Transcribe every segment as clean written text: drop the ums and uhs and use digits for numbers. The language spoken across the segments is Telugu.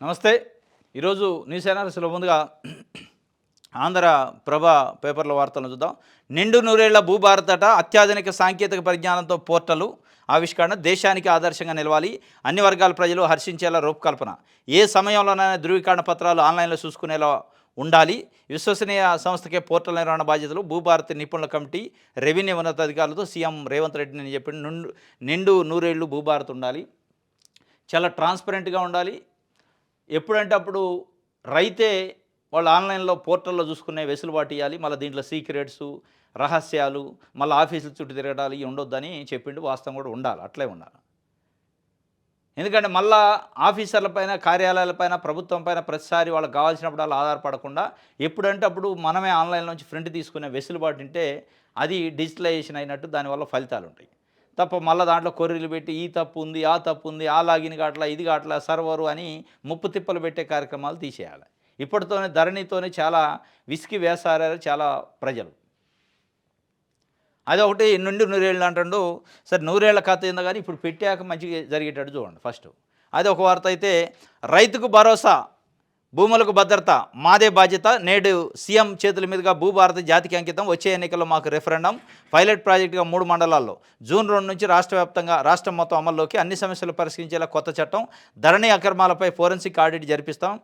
నమస్తే. ఈరోజు న్యూస్ అనాలిసిస్‌లో ముందుగా ఆంధ్ర ప్రభ పేపర్ల వార్తలను చూద్దాం. నిండు నూరేళ్ల భూభారతట అత్యాధునిక సాంకేతిక పరిజ్ఞానంతో పోర్టలు ఆవిష్కరణ దేశానికి ఆదర్శంగా నిలవాలి. అన్ని వర్గాల ప్రజలు హర్షించేలా రూపకల్పన. ఏ సమయంలోనైనా ధృవీకరణ పత్రాలు ఆన్లైన్లో చూసుకునేలా ఉండాలి. విశ్వసనీయ సంస్థకే పోర్టల్ నిర్వహణ బాధ్యతలు భూభారతి నిపుణుల కమిటీ రెవెన్యూ ఉన్నతాధికారులతో సీఎం రేవంత్ రెడ్డి నేను చెప్పిన నిండు నూరేళ్లు భూభారత్ ఉండాలి. చాలా ట్రాన్స్పరెంట్గా ఉండాలి. ఎప్పుడంటే అప్పుడు రైతే వాళ్ళు ఆన్లైన్లో పోర్టల్లో చూసుకునే వెసులుబాటు ఇవ్వాలి. మళ్ళీ దీంట్లో సీక్రెట్స్ రహస్యాలు మళ్ళీ ఆఫీసుల చుట్టూ తిరగడాలు ఇవి ఉండొద్దని చెప్పిండు. వాస్తవం కూడా ఉండాలి, అట్లే ఉండాలి. ఎందుకంటే మళ్ళా ఆఫీసర్లపైన కార్యాలయాలపైన ప్రభుత్వం పైన ప్రతిసారి వాళ్ళకి కావాల్సినప్పుడు అలా ఆధారపడకుండా ఎప్పుడంటే అప్పుడు మనమే ఆన్లైన్ నుంచి ప్రింట్ తీసుకునే వెసులుబాటు ఉంటే అది డిజిటలైజేషన్ అయినట్టు, దానివల్ల ఫలితాలు ఉంటాయి తప్ప మళ్ళీ దాంట్లో కొర్రీలు పెట్టి ఈ తప్పు ఉంది ఆ తప్పు ఉంది ఆ లాగిన్ కాట్లా ఇది కాట్లా సర్వరు అని ముప్పు తిప్పలు పెట్టే కార్యక్రమాలు తీసేయాలి. ఇప్పటితోనే ధరణితోనే చాలా విసికి వేసారారు చాలా ప్రజలు. అదొకటి నిండు నూరేళ్ళు అంటుండు. సరే నూరేళ్ల కథ ఏందో కానీ ఇప్పుడు పెట్టాక మంచిగా జరిగేటట్టు చూడండి ఫస్ట్. అది ఒక వార్త అయితే, రైతుకు భరోసా భూములకు భద్రత మాదే బాధ్యత నేడు సీఎం చేతుల మీదుగా భూభారతి జాతికి అంకితం. వచ్చే ఎన్నికల్లో మాకు రెఫరెండం పైలట్ ప్రాజెక్టుగా 3 మండలాల్లో జూన్ 2 నుంచి రాష్ట్రం మొత్తం అమల్లోకి అన్ని సమస్యలు పరిష్కరించేలా కొత్త చట్టం. ధరణి అక్రమాలపై ఫోరెన్సిక్ ఆడిట్ జరిపిస్తాం.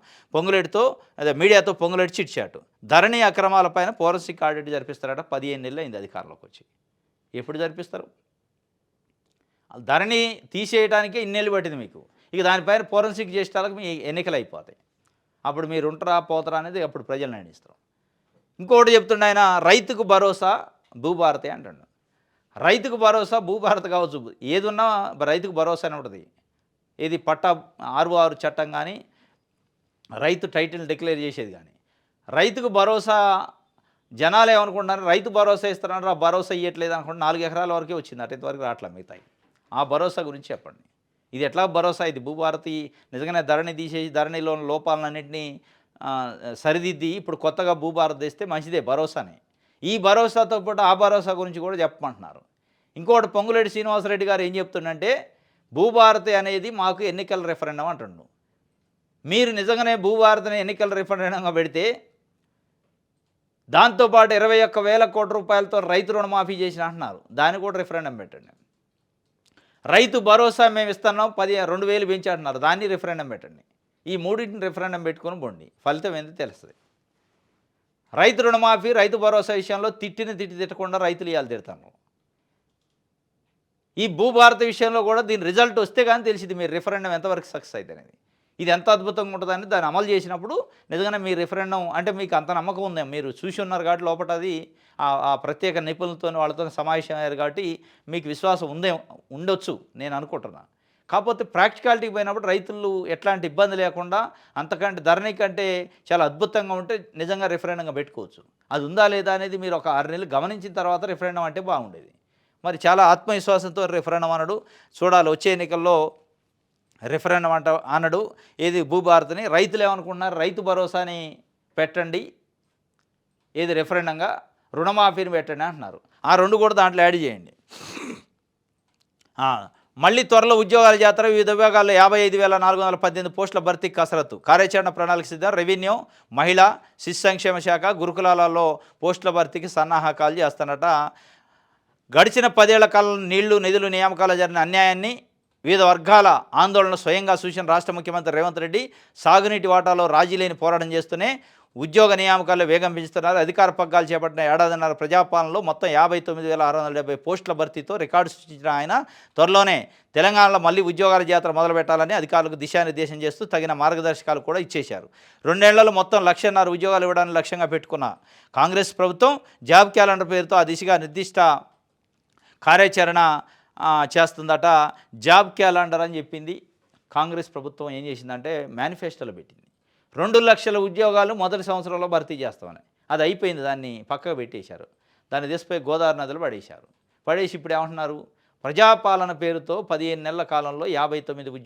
మీడియాతో పొంగులేటి చిట్ చాట్. ధరణి అక్రమాలపైన ఫోరెన్సిక్ ఆడిట్ జరిపిస్తారట. 15 నెలలు అయింది అధికారంలోకి వచ్చి. ఎప్పుడు జరిపిస్తారు? ధరణి తీసేయడానికే ఇన్నేళ్ళు పట్టింది మీకు. ఇక దానిపైన ఫోరెన్సిక్ చేసేటాలకు మీ ఎన్నికలు అయిపోతాయి. అప్పుడు మీరు ఉంటారా పోతారా అనేది అప్పుడు ప్రజలు నిర్ణయిస్తారు. ఇంకోటి చెప్తుండే ఆయన, రైతుకు భరోసా భూభారతి అంటాడు. రైతుకు భరోసా భూభారతి కావచ్చు, ఏది ఉన్నా రైతుకు భరోసా అని ఉంటుంది. ఇది పట్టా 66 చట్టం కానీ రైతు టైటిల్ డిక్లేర్ చేసేది కానీ. రైతుకు భరోసా జనాలు ఏమనుకుంటున్నారు, రైతు భరోసా ఇస్తున్నారు, ఆ భరోసా ఇవ్వట్లేదు అనుకుంటే 4 ఎకరాల వరకే వచ్చింది, అటు ఇంతవరకు రావట్లే మిగతాయి. ఆ భరోసా గురించి చెప్పండి. ఇది ఎట్లా భరోసా? ఇది భూభారతి నిజంగానే ధరణి తీసేసి ధరణిలో లోపాలన్నింటినీ సరిదిద్ది ఇప్పుడు కొత్తగా భూభారతి తెస్తే మంచిదే, భరోసానే. ఈ భరోసాతో పాటు ఆ భరోసా గురించి కూడా చెప్పమంటున్నారు. ఇంకోటి పొంగులేటి శ్రీనివాసరెడ్డి గారు ఏం చెప్తుండంటే, భూభారతి అనేది మాకు ఎన్నికల రెఫరెండం అంటుండు. మీరు నిజంగానే భూభారతిని ఎన్నికల రెఫరెండంగా పెడితే దాంతోపాటు 21,000 కోట్ల రూపాయలతో రైతు రుణమాఫీ చేసిన అంటున్నారు. దాన్ని కూడా రెఫరెండం పెట్టండి. రైతు భరోసా మేము ఇస్తున్నాం 2,000 పెంచి అంటున్నారు, దాన్ని రెఫరెండం పెట్టండి. ఈ మూడింటిని రెఫరెండం పెట్టుకొని పోండి, ఫలితం ఏందో తెలుస్తుంది. రైతు రుణమాఫీ రైతు భరోసా విషయంలో తిట్టకుండా రైతులు ఇవ్వాలి తిడతాను. ఈ భూభారతి విషయంలో కూడా దీని రిజల్ట్ వస్తే కానీ తెలిసింది మీరు రెఫరెండం ఎంతవరకు సక్సెస్ అయితే అనేది. ఇది ఎంత అద్భుతంగా ఉంటుందని దాన్ని అమలు చేసినప్పుడు నిజంగానే మీ రెఫరెండం అంటే మీకు అంత నమ్మకం ఉందేమో, మీరు చూసి ఉన్నారు కాబట్టి లోపల అది ఆ ప్రత్యేక నిపుణులతో వాళ్ళతో సమావేశం అయ్యారు కాబట్టి మీకు విశ్వాసం ఉండొచ్చు నేను అనుకుంటున్నాను. కాకపోతే ప్రాక్టికాలిటీకి పోయినప్పుడు రైతులు ఎట్లాంటి ఇబ్బంది లేకుండా అంతకంటే ధరణి కంటే చాలా అద్భుతంగా ఉంటే నిజంగా రెఫరెండంగా పెట్టుకోవచ్చు. అది ఉందా లేదా అనేది మీరు ఒక 6 నెలలు గమనించిన తర్వాత రెఫరెండం అంటే బాగుండేది. మరి చాలా ఆత్మవిశ్వాసంతో రెఫరెండం అనడు. చూడాలి వచ్చే ఎన్నికల్లో రెఫరెండం అనడు. ఏది భూభారతిని రైతులు ఏమనుకుంటున్నారు, రైతు భరోసాని పెట్టండి, ఏది రెఫరెండంగా రుణమాఫీని పెట్టండి అంటున్నారు. ఆ 2 కూడా దాంట్లో యాడ్ చేయండి. మళ్ళీ త్వరలో ఉద్యోగాల జాతర వివిధ విభాగాల్లో 55,418 పోస్టుల భర్తీకి కసరత్తు. కార్యాచరణ ప్రణాళిక సిద్ధం. రెవెన్యూ మహిళా శిశు సంక్షేమ శాఖ గురుకులాలలో పోస్టుల భర్తీకి సన్నాహకాలు చేస్తున్నట. గడిచిన 10 ఏళ్ల కాలంలో నీళ్లు నిధులు నియామకాలు జరిగిన అన్యాయాన్ని వివిధ వర్గాల ఆందోళన స్వయంగా సూచన రాష్ట్ర ముఖ్యమంత్రి రేవంత్ రెడ్డి. సాగునీటి వాటాలో రాజీ లేని పోరాటం చేస్తూనే ఉద్యోగ నియామకాల్లో వేగం పెంచుతున్నారు. అధికార పగ్గాలు చేపట్టిన ఏడాదిన్నర ప్రజాపాలనలో మొత్తం 59,670 పోస్టుల భర్తీతో రికార్డు సృష్టించిన ఆయన త్వరలోనే తెలంగాణలో మళ్ళీ ఉద్యోగాల జాతర మొదలుపెట్టాలని అధికారులకు దిశానిర్దేశం చేస్తూ తగిన మార్గదర్శకాలు కూడా ఇచ్చేశారు. 2 ఏళ్లలో మొత్తం 1,50,000 ఉద్యోగాలు ఇవ్వడానికి లక్ష్యంగా పెట్టుకున్న కాంగ్రెస్ ప్రభుత్వం జాబ్ క్యాలెండర్ పేరుతో ఆ దిశగా నిర్దిష్ట కార్యాచరణ చేస్తుందట. జాబ్ క్యాలెండర్ అని చెప్పింది కాంగ్రెస్ ప్రభుత్వం. ఏం చేసిందంటే మేనిఫెస్టోలో పెట్టింది 2 లక్షల ఉద్యోగాలు మొదటి సంవత్సరంలో భర్తీ చేస్తామని. అది అయిపోయింది, దాన్ని పక్కకు పెట్టేశారు. దాన్ని తీసిపోయి గోదావరి నదులు పడేసి ఇప్పుడు ఏమంటున్నారు, ప్రజాపాలన పేరుతో 15 నెలల కాలంలో 59,000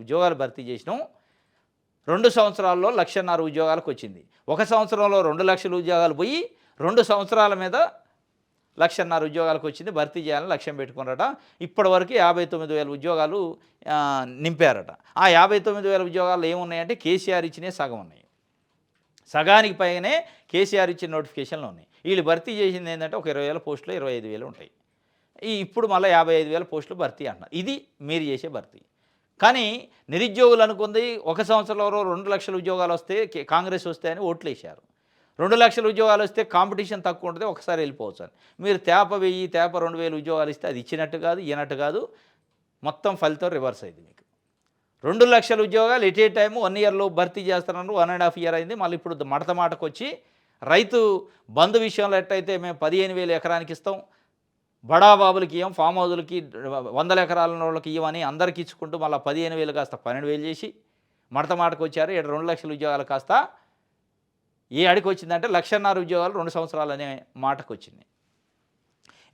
ఉద్యోగాలు భర్తీ చేసినాం. 2 సంవత్సరాల్లో 1,50,000 ఉద్యోగాలకు వచ్చింది. 1 సంవత్సరంలో 2 లక్షల ఉద్యోగాలు పోయి 2 సంవత్సరాల మీద 1,50,000 ఉద్యోగాలకు వచ్చింది, భర్తీ చేయాలని లక్ష్యం పెట్టుకున్నారట. ఇప్పటివరకు 59,000 ఉద్యోగాలు నింపారట. ఆ 59,000 ఉద్యోగాల్లో ఏమున్నాయంటే కేసీఆర్ ఇచ్చినవి సగం ఉన్నాయి. సగానికి పైనే కేసీఆర్ ఇచ్చిన నోటిఫికేషన్లు ఉన్నాయి. వీళ్ళు భర్తీ చేసింది ఏంటంటే ఒక 20,000 పోస్టులు, 25,000 ఉంటాయి. ఇప్పుడు మళ్ళీ 55,000 పోస్టులు భర్తీ అంటున్నారు. ఇది మీరు చేసే భర్తీ. కానీ నిరుద్యోగులు అనుకుంది ఒక సంవత్సరంలో 2,00,000 ఉద్యోగాలు వస్తే కాంగ్రెస్ వస్తాయని ఓట్లేశారు. 2,00,000 ఉద్యోగాలు వస్తే కాంపిటీషన్ తక్కువ ఉంటుంది, ఒకసారి వెళ్ళిపోవచ్చు అని. మీరు తేప 1000, తేప 2,000 ఉద్యోగాలు ఇస్తే అది ఇచ్చినట్టు కాదు, ఇయ్యనట్టు కాదు, మొత్తం ఫలితం రివర్స్ అయింది మీకు. 2,00,000 ఉద్యోగాలు ఎట్ ఏ టైము 1 ఇయర్లో భర్తీ చేస్తున్నారు. 1.5 ఇయర్ అయింది. మళ్ళీ ఇప్పుడు మడత మాటకు వచ్చి రైతు బంధు విషయంలో ఎట్టయితే మేము 15,000 ఎకరానికి ఇస్తాం, బడాబాబులకి ఇవ్వం, ఫామ్ హౌజులకి 100 ఎకరాల వాళ్ళకి ఇవ్వమని అందరికి ఇచ్చుకుంటూ మళ్ళీ 15,000 కాస్త 12,000 చేసి మడత మాటకు వచ్చారు. ఇక్కడ 2,00,000 ఉద్యోగాలు కాస్త ఏ అడికి వచ్చిందంటే 1,50,000 ఉద్యోగాలు 2 సంవత్సరాలు అనే మాటకు వచ్చింది.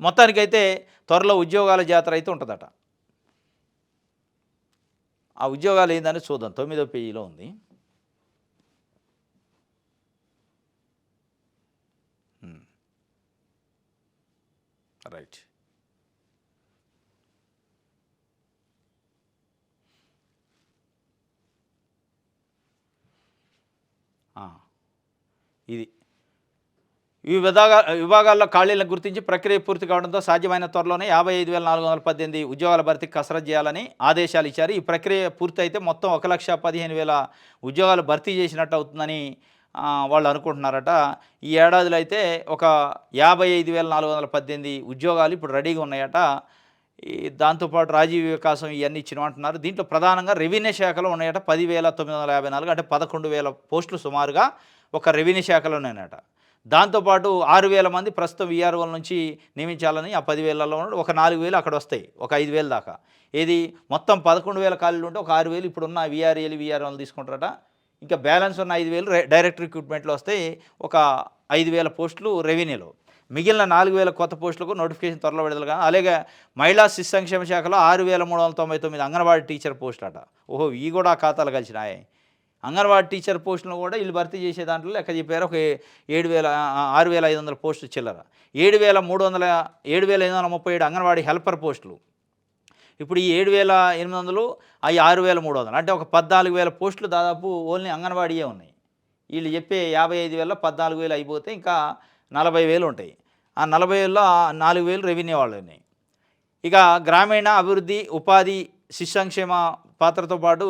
మొత్తానికైతే త్వరలో ఉద్యోగాల జాతర అయితే ఉంటుందట. ఆ ఉద్యోగాలు ఏందని చూద్దాం. 9వ పేజీలో ఉంది. రైట్. ఇది ఈ విభాగాల్లో ఖాళీలను గుర్తించి ప్రక్రియ పూర్తి కావడంతో సాధ్యమైన త్వరలోనే 55,418 ఉద్యోగాల భర్తీకి కసరత్తు చేయాలని ఆదేశాలు ఇచ్చారు. ఈ ప్రక్రియ పూర్తి అయితే మొత్తం 1,15,000 ఉద్యోగాలు భర్తీ చేసినట్టు అవుతుందని వాళ్ళు అనుకుంటున్నారట. ఈ ఏడాదిలో అయితే ఒక 55,418 ఉద్యోగాలు ఇప్పుడు రెడీగా ఉన్నాయట. దాంతోపాటు రాజీవ్ వికాసం ఇవన్నీ ఇచ్చినమంటున్నారు. దీంట్లో ప్రధానంగా రెవెన్యూ శాఖలో ఉన్నాయట 10,954, అంటే 11,000 పోస్టులు సుమారుగా ఒక రెవెన్యూ శాఖలో ఉన్నాయట. దాంతోపాటు 6,000 మంది ప్రస్తుతం వీఆర్ఓల నుంచి నియమించాలని, ఆ 10,000లో ఒక 4,000 అక్కడ వస్తాయి, ఒక 5,000 దాకా. ఏది మొత్తం 11,000 ఖాళీలు ఉంటే ఒక 6,000 ఇప్పుడున్న వీఆర్ఓలు తీసుకుంటారట. ఇంకా బ్యాలెన్స్ ఉన్న 5,000 డైరెక్ట్ రిక్రూట్మెంట్లో వస్తాయి, ఒక 5,000 పోస్టులు రెవెన్యూలో. మిగిలిన 4,000 కొత్త పోస్టులకు నోటిఫికేషన్ త్వరలో విడుదలగా. అలాగే మహిళా శిశు సంక్షేమ శాఖలో 6,399 అంగన్వాడీ టీచర్ పోస్టులట. ఓహో, ఇవి కూడా ఖాతాలు కలిసినాయి. అంగన్వాడీ టీచర్ పోస్టులను కూడా వీళ్ళు భర్తీ చేసే దాంట్లో లెక్క చెప్పారు. ఒక 6,500 పోస్టులు చిల్లర. 7,537 అంగన్వాడీ హెల్పర్ పోస్టులు. ఇప్పుడు ఈ 7,800 అవి 6,300, అంటే ఒక 14,000 పోస్టులు దాదాపు ఓన్లీ అంగన్వాడీయే ఉన్నాయి. వీళ్ళు చెప్పే 55,000లో 14,000 అయిపోతే ఇంకా 40,000 ఉంటాయి. ఆ 40,000లో 4,000 రెవెన్యూ వాళ్ళు ఉన్నాయి. ఇక గ్రామీణ అభివృద్ధి, ఉపాధి, శిశు సంక్షేమ పాత్రతో పాటు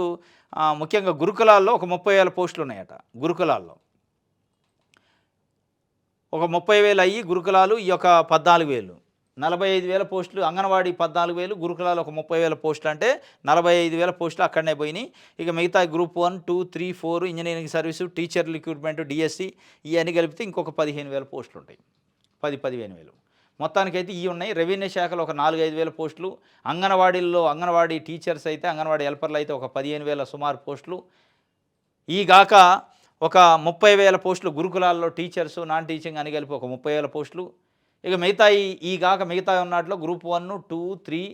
ముఖ్యంగా గురుకులాల్లో ఒక 30,000 పోస్టులు ఉన్నాయట. గురుకులాల్లో ఒక 30,000 అయ్యి గురుకులాలు ఈ యొక్క 14,000, 45,000 పోస్టులు అంగన్వాడీ 14,000, గురుకులాలు ఒక 30,000 పోస్టులు, అంటే 45,000 పోస్టులు అక్కడనే పోయినాయి. ఇక మిగతా group 1, 2, 3, 4 engineering service, teacher recruitment, DSC ఇవన్నీ కలిపితే ఇంకొక 15,000 పోస్టులు ఉంటాయి. 15,000 మొత్తానికైతే ఇవి ఉన్నాయి. రెవెన్యూ శాఖలో ఒక 4,000-5,000 పోస్టులు, అంగన్వాడీ టీచర్స్ అయితే, అంగన్వాడీ హెల్పర్లు అయితే ఒక 15,000 సుమారు పోస్టులు. ఈ గాక ఒక 30,000 పోస్టులు గురుకులాల్లో టీచర్స్, నాన్ టీచింగ్ అని కలిపి ఒక 30,000 పోస్టులు. ఇక మిగతా ఈ గాక మిగతా ఉన్నట్లో గ్రూప్ 1, 2, 3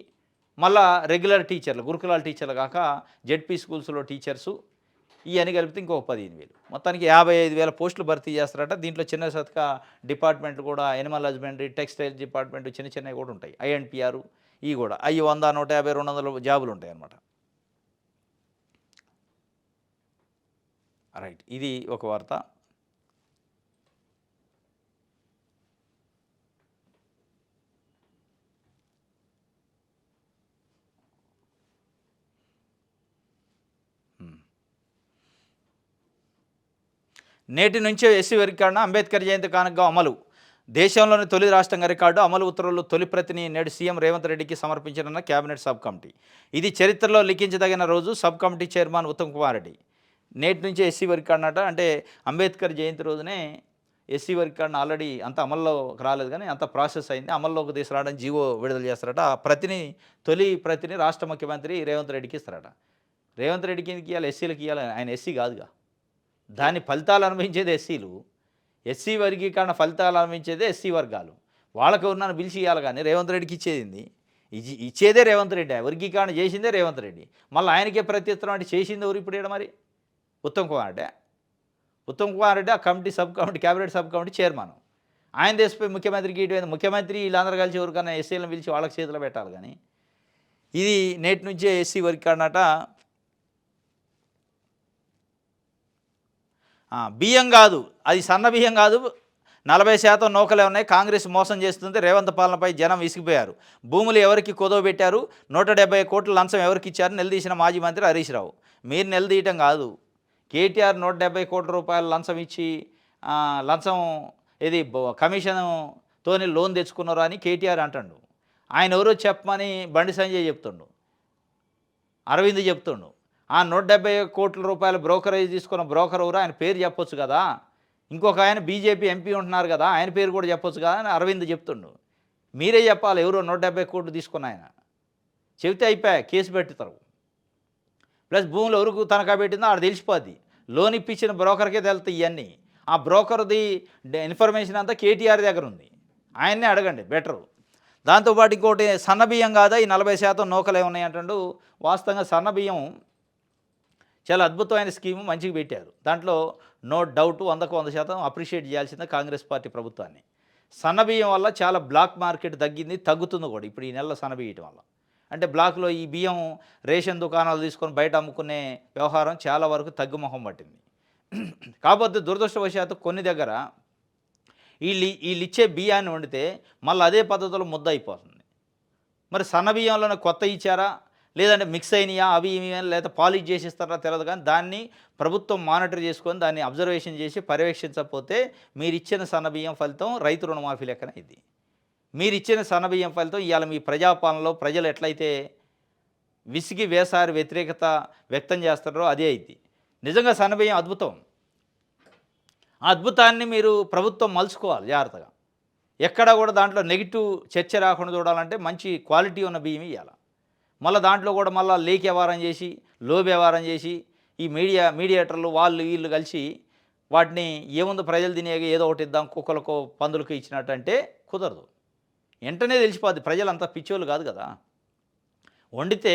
మళ్ళా రెగ్యులర్ టీచర్లు, గురుకులాల టీచర్లు కాక జెడ్పీ స్కూల్స్లో టీచర్సు, ఇవన్నీ కలిపితే ఇంకొక 15,000. మొత్తానికి 55,000 పోస్టులు భర్తీ చేస్తారట. దీంట్లో చిన్న సతక డిపార్ట్మెంట్లు కూడా, యానిమల్ హస్బెండరీ, టెక్స్టైల్ డిపార్ట్మెంట్ చిన్నవి కూడా ఉంటాయి. ఐఎన్పిఆర్ ఇవి కూడా అవి 100, 150, 200 జాబులు ఉంటాయి అన్నమాట. రైట్, ఇది ఒక వార్త. నేటి నుంచే ఎస్సీ వర్గీకరణ, అంబేద్కర్ జయంతి కానుకగా అమలు. దేశంలోని తొలి రాష్ట్రంగా రికార్డు అమలు ఉత్తర్వులు తొలి ప్రతిని నేడు సీఎం రేవంత్ రెడ్డికి సమర్పించనున్న కేబినెట్ సబ్ కమిటీ. ఇది చరిత్రలో లిఖించదగిన రోజు. Sub committee chairman Uttam Kumar Reddy. నేటి నుంచే ఎస్సీ వర్గీకరణ అట. అంటే అంబేద్కర్ జయంతి రోజునే ఎస్సీ వర్గీకరణ ఆల్రెడీ అంత అమల్లో రాలేదు, కానీ అంత ప్రాసెస్ అయింది. అమల్లోకి తీసుకురావడం జీవో విడుదల చేస్తారట. ఆ తొలి ప్రతిని రాష్ట్ర ముఖ్యమంత్రి రేవంత్ రెడ్డికి ఇస్తారట. రేవంత్ రెడ్డికి ఎందుకు ఇవ్వాలి? ఎస్సీలకు ఇవ్వాలి. ఆయన ఎస్సీ కాదుగా. దాని ఫలితాలు అనుభవించేది ఎస్సీలు. ఎస్సీ వర్గీకరణ ఫలితాలు అనుభవించేదే ఎస్సీ వర్గాలు. వాళ్ళకు ఎవరినైనా పిలిచి ఇవ్వాలి, కానీ రేవంత్ రెడ్డికి ఇచ్చేది ఇచ్చేదే రేవంత్ రెడ్డి. వర్గీకరణ చేసిందే రేవంత్ రెడ్డి. మళ్ళీ ఆయనకే ప్రత్యుత్తరం అంటే చేసింది ఎవరు ఇప్పుడు ఇక్కడ? మరి ఉత్తమ్ కుమార్ రెడ్డి. ఆ committee sub committee, cabinet sub committee chairman. ఆయన దేశపై ముఖ్యమంత్రికి ఇటు ముఖ్యమంత్రి వీళ్ళందరూ కలిసి ఎవరికన్నా ఎస్సీలను పిలిచి వాళ్ళకి చేతిలో పెట్టాలి. కానీ ఇది నేటి నుంచే ఎస్సీ వరకు అన్నట. బియ్యం కాదు, అది సన్న బియ్యం కాదు, 40% నౌకలే ఉన్నాయి. కాంగ్రెస్ మోసం చేస్తుంది. రేవంత్ పాలనపై జనం విసిగిపోయారు. భూములు ఎవరికి కుదవబెట్టారు, 170 కోట్ల లంచం ఎవరికి ఇచ్చారు నిలదీసిన మాజీ మంత్రి హరీష్ రావు. మీరు నిలదీయటం కాదు, కేటీఆర్ 170 కోట్ల రూపాయలు లంచం ఇచ్చి లంచం ఇది కమిషన్తోని లోన్ తెచ్చుకున్నారు అని కేటీఆర్ అంటాడు. ఆయన ఎవరో చెప్పమని బండి సంజయ్ చెప్తుండు, అరవింద్ చెప్తుండు. ఆ 170 కోట్ల రూపాయల బ్రోకరేజ్ తీసుకున్న బ్రోకర్ ఎవరు, ఆయన పేరు చెప్పొచ్చు కదా. ఇంకొక ఆయన బీజేపీ ఎంపీ ఉంటున్నారు కదా, ఆయన పేరు కూడా చెప్పొచ్చు కదా అని అరవింద్ చెప్తుండు. మీరే చెప్పాలి ఎవరో 170 కోట్లు తీసుకున్న ఆయన. చెబితే అయిపోయా, కేసు పెట్టుతారు. ప్లస్ భూములు ఎవరికి తనఖా పెట్టిందో ఆడ తెలిసిపోద్ది. లోన్ ఇప్పించిన బ్రోకర్కే తెలుస్తాయి ఇవన్నీ. ఆ బ్రోకర్ది ఇన్ఫర్మేషన్ అంతా కేటీఆర్ దగ్గర ఉంది, ఆయన్నే అడగండి బెటరు. దాంతోపాటు ఇంకోటి సన్నబియ్యం కాదా ఈ 40% నౌకలే ఉన్నాయి అంటాడు. వాస్తవంగా సన్నబియ్యం చాలా అద్భుతమైన స్కీము, మంచిగా పెట్టారు. దాంట్లో నో డౌట్ 100కు 100% అప్రిషియేట్ చేయాల్సిందే కాంగ్రెస్ పార్టీ ప్రభుత్వాన్ని. సన్నబియ్యం వల్ల చాలా బ్లాక్ మార్కెట్ తగ్గుతుంది కూడా ఇప్పుడు ఈ నెలలో సన్నబియ్యటం వల్ల. అంటే బ్లాక్లో ఈ బియ్యం రేషన్ దుకాణాలు తీసుకొని బయట అమ్ముకునే వ్యవహారం చాలా వరకు తగ్గుముఖం పట్టింది. కాకపోతే దురదృష్టవశాత్తు కొన్ని దగ్గర వీళ్ళు ఇచ్చే బియ్యాన్ని వండితే మళ్ళీ అదే పద్ధతిలో ముద్ద అయిపోతుంది. మరి సన్నబియ్యంలోనే కొత్త ఇచ్చారా లేదంటే మిక్స్ అయినాయా అవి ఇవి లేదా పాలిష్ చేసి ఇస్తారా తెలియదు. కానీ దాన్ని ప్రభుత్వం మానిటర్ చేసుకొని దాన్ని అబ్జర్వేషన్ చేసి పర్యవేక్షించకపోతే మీరు ఇచ్చిన సన్నబియ్యం ఫలితం రైతు రుణమాఫీ లెక్కన ఇది. మీరు ఇచ్చిన సన్నబియ్యం ఫలితం ఇవాళ మీ ప్రజాపాలనలో ప్రజలు ఎట్లయితే విసిగి వేసారి వ్యతిరేకత వ్యక్తం చేస్తారో అదే అయింది. నిజంగా సన్నబియ్యం అద్భుతం. ఆ అద్భుతాన్ని మీరు ప్రభుత్వం మలుచుకోవాలి జాగ్రత్తగా. ఎక్కడా కూడా దాంట్లో నెగిటివ్ చర్చ రాకుండా చూడాలంటే మంచి క్వాలిటీ ఉన్న బియ్యం ఇవ్వాలి. మళ్ళీ దాంట్లో కూడా మళ్ళీ లేక్ వ్యవహారం చేసి లో వ్యవహారం చేసి ఈ మీడియేటర్లు వాళ్ళు వీళ్ళు కలిసి వాటిని ఏముందో ప్రజలు తినేగా ఏదో ఒకటి ఇద్దాం కుక్కలకో పందులకు ఇచ్చినట్టు అంటే కుదరదు. వెంటనే తెలిసిపోద్ది. ప్రజలు అంతా పిచ్చోళ్ళు కాదు కదా, వండితే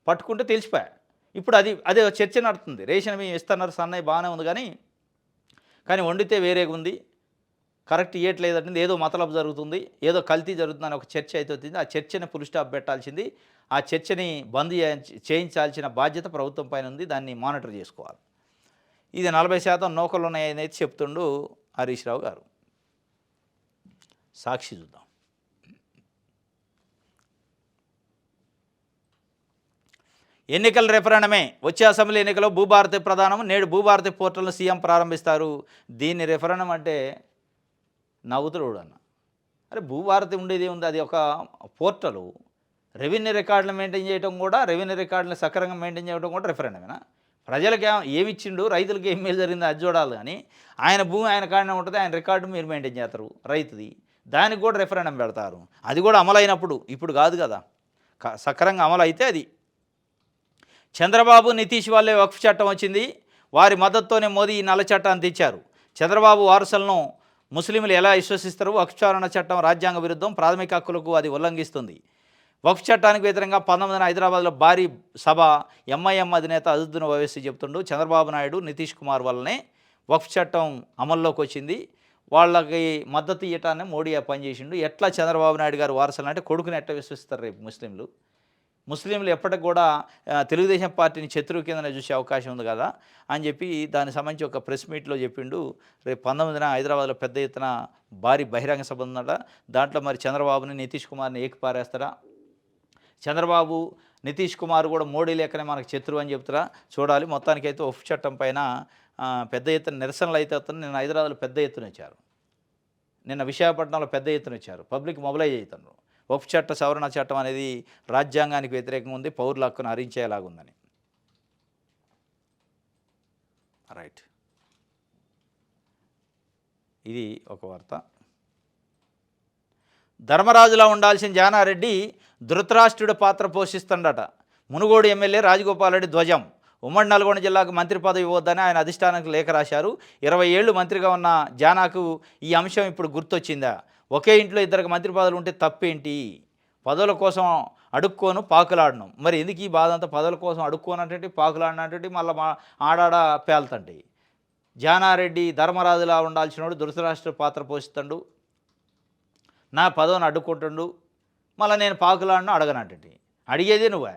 పట్టుకుంటే తెలిసిపోయా. ఇప్పుడు అదే చర్చ నడుతుంది. రేషన్ బియ్యం ఇస్తున్నారు, సన్నయ్య బాగానే ఉంది, కానీ వండితే వేరేగా ఉంది, కరెక్ట్ ఇవ్వట్లేదంటే ఏదో మతలబు జరుగుతుంది, ఏదో కల్తీ జరుగుతుందని ఒక చర్చ అయితే వచ్చింది. ఆ చర్చని ఫుల్ స్టాప్ పెట్టాల్సింది, ఆ చర్చని బంద్ చేయించాల్సిన బాధ్యత ప్రభుత్వం పైన ఉంది. దాన్ని మానిటర్ చేసుకోవాలి. ఇది 40% నౌకలు ఉన్నాయని అయితే చెప్తుండు హరీష్ రావు గారు. సాక్షి చూద్దాం. ఎన్నికల రెఫరెండమే వచ్చే అసెంబ్లీ ఎన్నికల్లో భూభారతి ప్రధానం. నేడు భూభారతి పోర్టల్ను సీఎం ప్రారంభిస్తారు. దీన్ని రెఫరెండం అంటే నవ్వుతుడు అన్న. అరే భూభారతి ఉండేది ఉంది, అది ఒక పోర్టలు. రెవెన్యూ రికార్డులు మెయింటైన్ చేయడం కూడా, రెవెన్యూ రికార్డులను సక్రమంగా మెయింటైన్ చేయడం కూడా రెఫరెండమేనా? ప్రజలకు ఏమి ఇచ్చిండు, రైతులకు ఏం మేలు జరిగిందో అది చూడాలి. కానీ ఆయన భూమి ఆయన కాడనే ఉంటుంది, ఆయన రికార్డు మీరు మెయింటైన్ చేస్తారు రైతుది, దానికి కూడా రెఫరెండం పెడతారు. అది కూడా అమలైనప్పుడు, ఇప్పుడు కాదు కదా. సక్రంగా అమలు అయితే అది. చంద్రబాబు నితీష్ వాళ్ళే వక్ఫ్ చట్టం వచ్చింది, వారి మద్దతుతోనే మోదీ ఈ నల్ల చట్టాన్ని తెచ్చారు. చంద్రబాబు వారసులను ముస్లింలు ఎలా విశ్వసిస్తారు? వక్ఫ్ సవరణ చట్టం రాజ్యాంగ విరుద్ధం, ప్రాథమిక హక్కులకు అది ఉల్లంఘిస్తుంది. వక్ఫ్ చట్టానికి వ్యతిరేకంగా 19న హైదరాబాద్లో భారీ సభ. ఎంఐఎం అధినేత అజదుద్దీన్ ఓవైసీ చెప్తుండు చంద్రబాబు నాయుడు నితీష్ కుమార్ వల్లనే వక్ఫ్ చట్టం అమల్లోకి వచ్చింది, వాళ్ళకి మద్దతు ఇవ్వటాన్ని మోడీ పనిచేసిండు. ఎట్లా చంద్రబాబు నాయుడు గారు వారసులు అంటే కొడుకుని ఎట్లా విశ్వసిస్తారు రేపు ముస్లింలు ఎప్పటికి కూడా తెలుగుదేశం పార్టీని శత్రువు కిందనే చూసే అవకాశం ఉంది కదా అని చెప్పి దానికి సంబంధించి ఒక ప్రెస్ మీట్లో చెప్పిండు. రేపు 19న హైదరాబాద్లో పెద్ద ఎత్తున భారీ బహిరంగ సభ ఉందట. దాంట్లో మరి చంద్రబాబుని నితీష్ కుమార్ని ఏకిపారేస్తారా? చంద్రబాబు నితీష్ కుమార్ కూడా మోడీ లేకనే మనకు శత్రువు అని చెప్తారా? చూడాలి. మొత్తానికైతే వక్ఫ్ చట్టం పైన పెద్ద ఎత్తున నిరసనలు అయితే అవుతుంది. నిన్న హైదరాబాద్లో పెద్ద ఎత్తున వచ్చారు, నిన్న విశాఖపట్నంలో పెద్ద ఎత్తున వచ్చారు, పబ్లిక్ మొబిలైజ్ అవుతున్నారు. వక్ఫ్ చట్ట సవరణ చట్టం అనేది రాజ్యాంగానికి వ్యతిరేకంగా ఉంది, పౌరుల హక్కును హరించేలాగుందని. రైట్, ఇది ఒక వార్త. ధర్మరాజులా ఉండాల్సిన జానారెడ్డి ధృతరాష్ట్రుడి పాత్ర పోషిస్తుండట. మునుగోడు ఎమ్మెల్యే రాజగోపాల్ రెడ్డి ధ్వజం. ఉమ్మడి నల్గొండ జిల్లాకు మంత్రి పదవి ఇవ్వద్దని ఆయన అధిష్టానానికి లేఖ రాశారు. 20 ఏళ్ళు మంత్రిగా ఉన్న జానాకు ఈ అంశం ఇప్పుడు గుర్తొచ్చిందా? ఒకే ఇంట్లో ఇద్దరికి మంత్రి పదవులు ఉంటే తప్పేంటి? పదవుల కోసం అడుక్కోను పాకులాడను. మరి ఎందుకు ఈ బాధ అంతా? పదవుల కోసం అడుక్కోనంటే పాకులాడినటువంటి మళ్ళీ ఆడాడ పేల్తండి. జానారెడ్డి ధర్మరాజులా ఉండాల్సినోడు ధృతరాష్ట్ర పాత్ర పోషిస్తాడు. నా పదవిని అడ్డుకుంటుండు, మళ్ళీ నేను పాకులాడిన అడగనంటే అడిగేదే నువ్వే.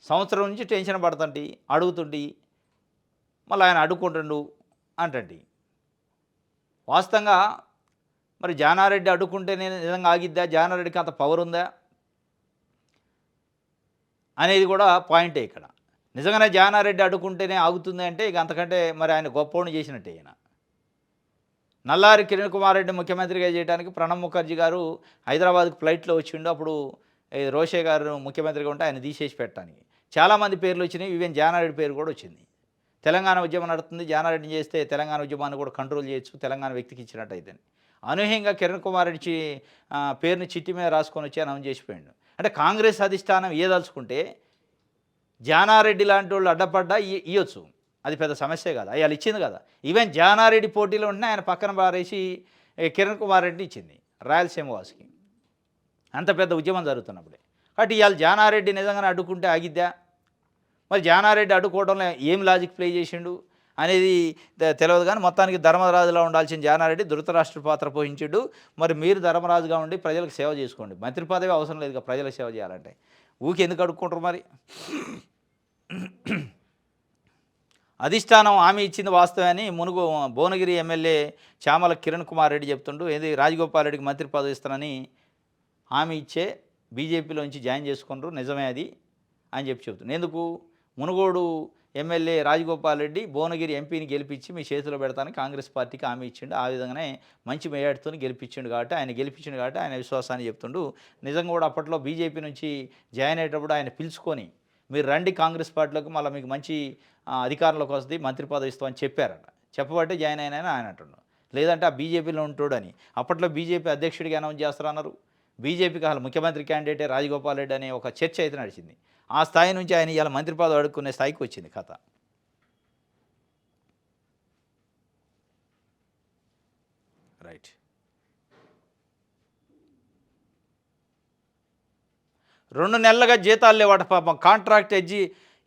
సంవత్సరం నుంచి టెన్షన్ పడుతుంటి, అడుగుతుంటి, మళ్ళీ ఆయన అడ్డుకుంటుండు అంటండి. వాస్తవంగా మరి జానారెడ్డి అడ్డుకుంటేనే నిజంగా ఆగిద్దా, జానారెడ్డికి అంత పవర్ ఉందా అనేది కూడా పాయింటే ఇక్కడ. నిజంగానే జానారెడ్డి అడ్డుకుంటేనే ఆగుతుంది అంటే ఇక అంతకంటే మరి ఆయన గొప్పోడిని చేసినట్టే. ఈయన నల్లారి కిరణ్ కుమార్ రెడ్డి ముఖ్యమంత్రిగా చేయడానికి ప్రణబ్ ముఖర్జీ గారు హైదరాబాద్కి ఫ్లైట్లో వచ్చిండు. అప్పుడు రోషే గారు ముఖ్యమంత్రిగా ఉంటే ఆయన తీసేసి పెట్టడానికి చాలామంది పేర్లు వచ్చినాయి. ఈవెన్ జానారెడ్డి పేరు కూడా వచ్చింది. తెలంగాణ ఉద్యమం నడుస్తుంది, జానారెడ్డిని చేస్తే తెలంగాణ ఉద్యమాన్ని కూడా కంట్రోల్ చేయొచ్చు, తెలంగాణ వ్యక్తికి ఇచ్చినట్టు అయితే అనూహ్యంగా కిరణ్ కుమార్ రెడ్డి పేరుని చిట్టి మీద రాసుకొని వచ్చి అనౌన్స్ చేసిపోయాడు. అంటే కాంగ్రెస్ అధిష్టానం ఏదలుచుకుంటే జానారెడ్డి లాంటి వాళ్ళు అడ్డపడ్డా ఇవ్వచ్చు, అది పెద్ద సమస్యే కదా, అయ్యాలు ఇచ్చింది కదా. ఈవెన్ జానారెడ్డి పోటీలో ఉంటే ఆయన పక్కన పారేసి కిరణ్ కుమార్ రెడ్డి ఇచ్చింది రాయలసీమ వాసుకి, అంత పెద్ద ఉద్యమం జరుగుతున్నప్పుడే. కాబట్టి ఇవాళ జానారెడ్డి నిజంగానే అడ్డుకుంటే ఆగిద్దా, మరి జానారెడ్డి అడ్డుకోవడంలో ఏం లాజిక్ ప్లే చేసిండు అనేది తెలియదు. కానీ మొత్తానికి ధర్మరాజులా ఉండాల్సిన జానారెడ్డి ధృతరాష్ట్ర పాత్ర పోషించాడు. మరి మీరు ధర్మరాజుగా ఉండి ప్రజలకు సేవ చేసుకోండి, మంత్రి పదవి అవసరం లేదు ప్రజలకు సేవ చేయాలంటే. ఊకి ఎందుకు అడుక్కుంటారు మరి? అధిష్టానం హామీ ఇచ్చింది వాస్తవని భువనగిరి ఎమ్మెల్యే చామల కిరణ్ కుమార్ రెడ్డి చెప్తుండు. ఏది రాజగోపాల్ రెడ్డికి మంత్రి పదవి ఇస్తానని హామీ ఇచ్చే బీజేపీలోంచి జాయిన్ చేసుకున్నారు, నిజమే అది అని చెప్తుండు. ఎందుకు? మునుగోడు ఎమ్మెల్యే రాజగోపాల్ రెడ్డి భువనగిరి ఎంపీని గెలిపించి మీ చేతిలో పెడతానని కాంగ్రెస్ పార్టీకి హామీ ఇచ్చిండు. ఆ విధంగానే మంచి మేయాడుతో గెలిపించిండు కాబట్టి ఆయన విశ్వాసాన్ని చెప్తుండు. నిజంగా కూడా అప్పట్లో బీజేపీ నుంచి జాయిన్ అయ్యేటప్పుడు ఆయన పిలుచుకొని మీరు రండి కాంగ్రెస్ పార్టీలోకి, మళ్ళీ మీకు మంచి అధికారంలోకి వస్తుంది, మంత్రి పదవి ఇస్తామని చెప్పారట. చెప్పబట్టే జాయిన్ అయినా ఆయన అంటుండు, లేదంటే ఆ బీజేపీలో ఉంటాడని. అప్పట్లో బీజేపీ అధ్యక్షుడిగా అనౌన్స్ చేస్తారన్నారు. బీజేపీకి అసలు ముఖ్యమంత్రి క్యాండిడేటే రాజగోపాల్ రెడ్డి అనే ఒక చర్చ అయితే నడిచింది. ఆ స్థాయి నుంచి ఆయన ఇలా మంత్రి పదవి అడుక్కునే స్థాయికి వచ్చింది కథ. రైట్. 2 నెలలుగా జీతాలు లేవట పాపం. కాంట్రాక్ట్